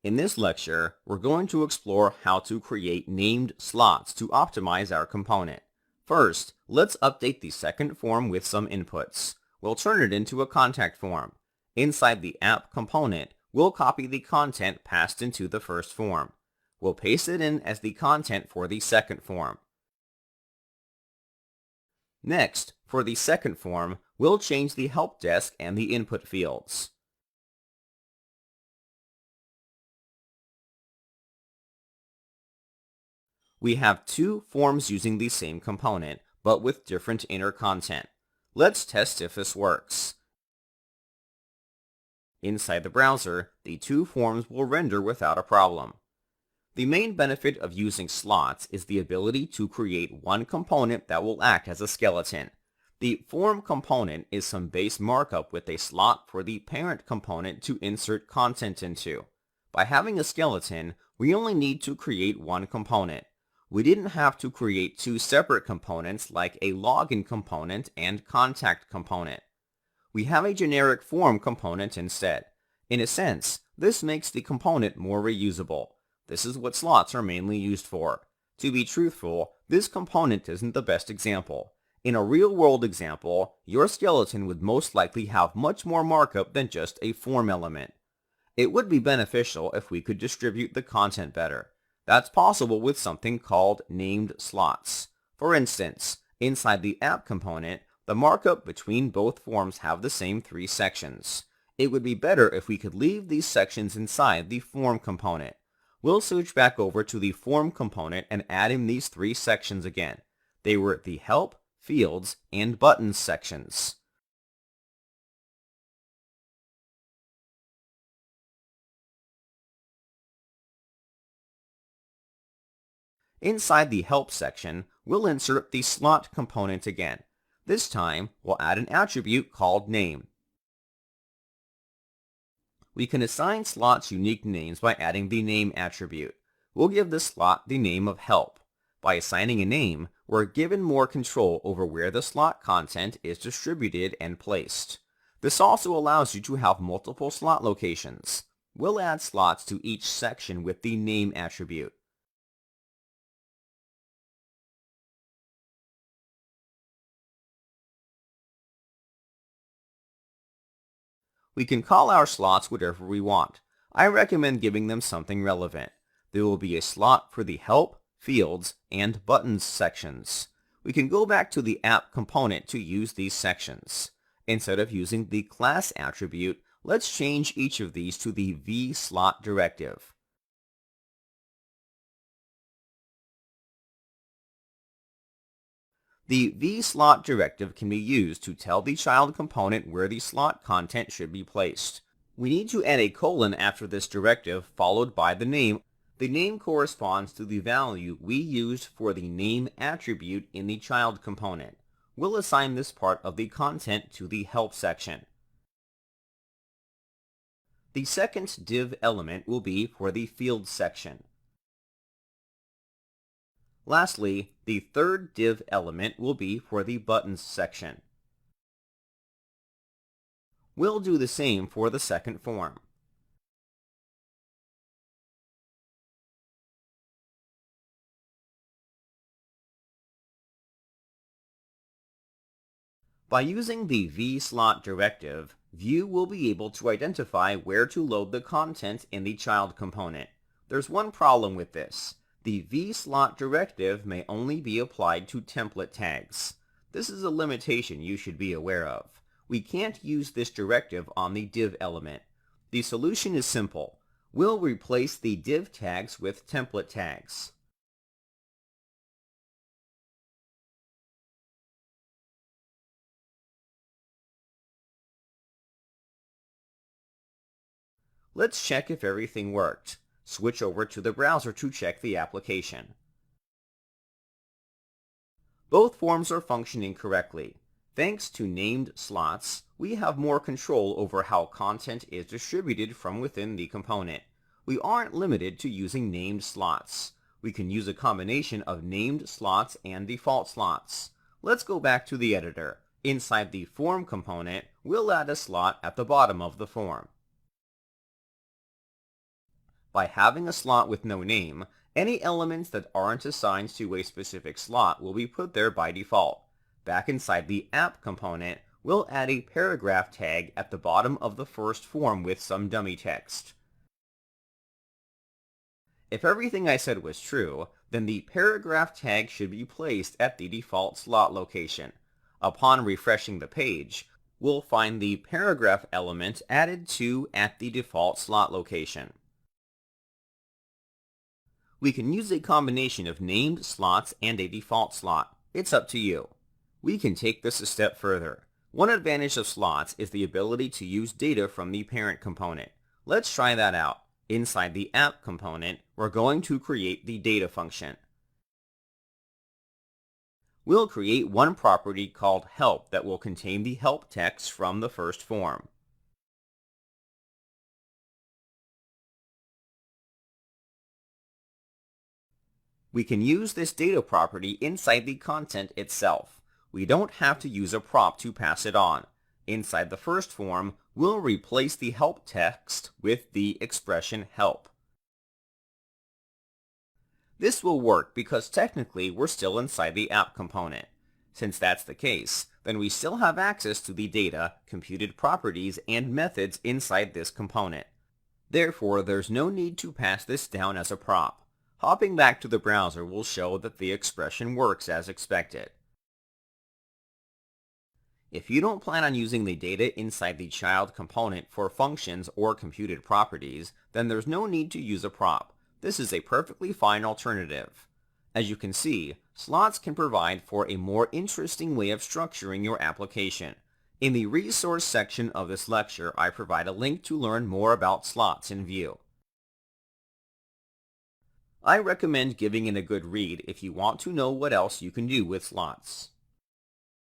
In this lecture, we're going to explore how to create named slots to optimize our component. First, let's update the second form with some inputs. We'll turn it into a contact form. Inside the app component, we'll copy the content passed into the first form. We'll paste it in as the content for the second form. Next, for the second form, we'll change the help desk and the input fields. We have two forms using the same component, but with different inner content. Let's test if this works. Inside the browser, the two forms will render without a problem. The main benefit of using slots is the ability to create one component that will act as a skeleton. The form component is some base markup with a slot for the parent component to insert content into. By having a skeleton, we only need to create one component. We didn't have to create two separate components like a login component and contact component. We have a generic form component instead. In a sense, this makes the component more reusable. This is what slots are mainly used for. To be truthful, this component isn't the best example. In a real-world example, your skeleton would most likely have much more markup than just a form element. It would be beneficial if we could distribute the content better. That's possible with something called named slots. For instance, inside the app component, the markup between both forms have the same three sections. It would be better if we could leave these sections inside the form component. We'll switch back over to the form component and add in these three sections again. They were the help, fields, and buttons sections. Inside the help section, we'll insert the slot component again. This time, we'll add an attribute called name. We can assign slots unique names by adding the name attribute. We'll give this slot the name of help. By assigning a name, we're given more control over where the slot content is distributed and placed. This also allows you to have multiple slot locations. We'll add slots to each section with the name attribute. We can call our slots whatever we want. I recommend giving them something relevant. There will be a slot for the help, fields, and buttons sections. We can go back to the app component to use these sections. Instead of using the class attribute, let's change each of these to the vSlot directive. The vSlot directive can be used to tell the child component where the slot content should be placed. We need to add a colon after this directive followed by the name. The name corresponds to the value we used for the name attribute in the child component. We'll assign this part of the content to the help section. The second div element will be for the field section. Lastly, the third div element will be for the buttons section. We'll do the same for the second form. By using the vSlot directive, View will be able to identify where to load the content in the child component. There's one problem with this. The vSlot directive may only be applied to template tags. This is a limitation you should be aware of. We can't use this directive on the div element. The solution is simple. We'll replace the div tags with template tags. Let's check if everything worked. Switch over to the browser to check the application. Both forms are functioning correctly. Thanks to named slots, we have more control over how content is distributed from within the component. We aren't limited to using named slots. We can use a combination of named slots and default slots. Let's go back to the editor. Inside the form component, we'll add a slot at the bottom of the form. By having a slot with no name, any elements that aren't assigned to a specific slot will be put there by default. Back inside the app component, we'll add a paragraph tag at the bottom of the first form with some dummy text. If everything I said was true, then the paragraph tag should be placed at the default slot location. Upon refreshing the page, we'll find the paragraph element added to at the default slot location. We can use a combination of named slots and a default slot. It's up to you. We can take this a step further. One advantage of slots is the ability to use data from the parent component. Let's try that out. Inside the app component, we're going to create the data function. We'll create one property called help that will contain the help text from the first form. We can use this data property inside the content itself. We don't have to use a prop to pass it on. Inside the first form, we'll replace the help text with the expression help. This will work because technically we're still inside the app component. Since that's the case, then we still have access to the data, computed properties, and methods inside this component. Therefore, there's no need to pass this down as a prop. Hopping back to the browser will show that the expression works as expected. If you don't plan on using the data inside the child component for functions or computed properties, then there's no need to use a prop. This is a perfectly fine alternative. As you can see, slots can provide for a more interesting way of structuring your application. In the resource section of this lecture, I provide a link to learn more about slots in Vue. I recommend giving it a good read if you want to know what else you can do with slots.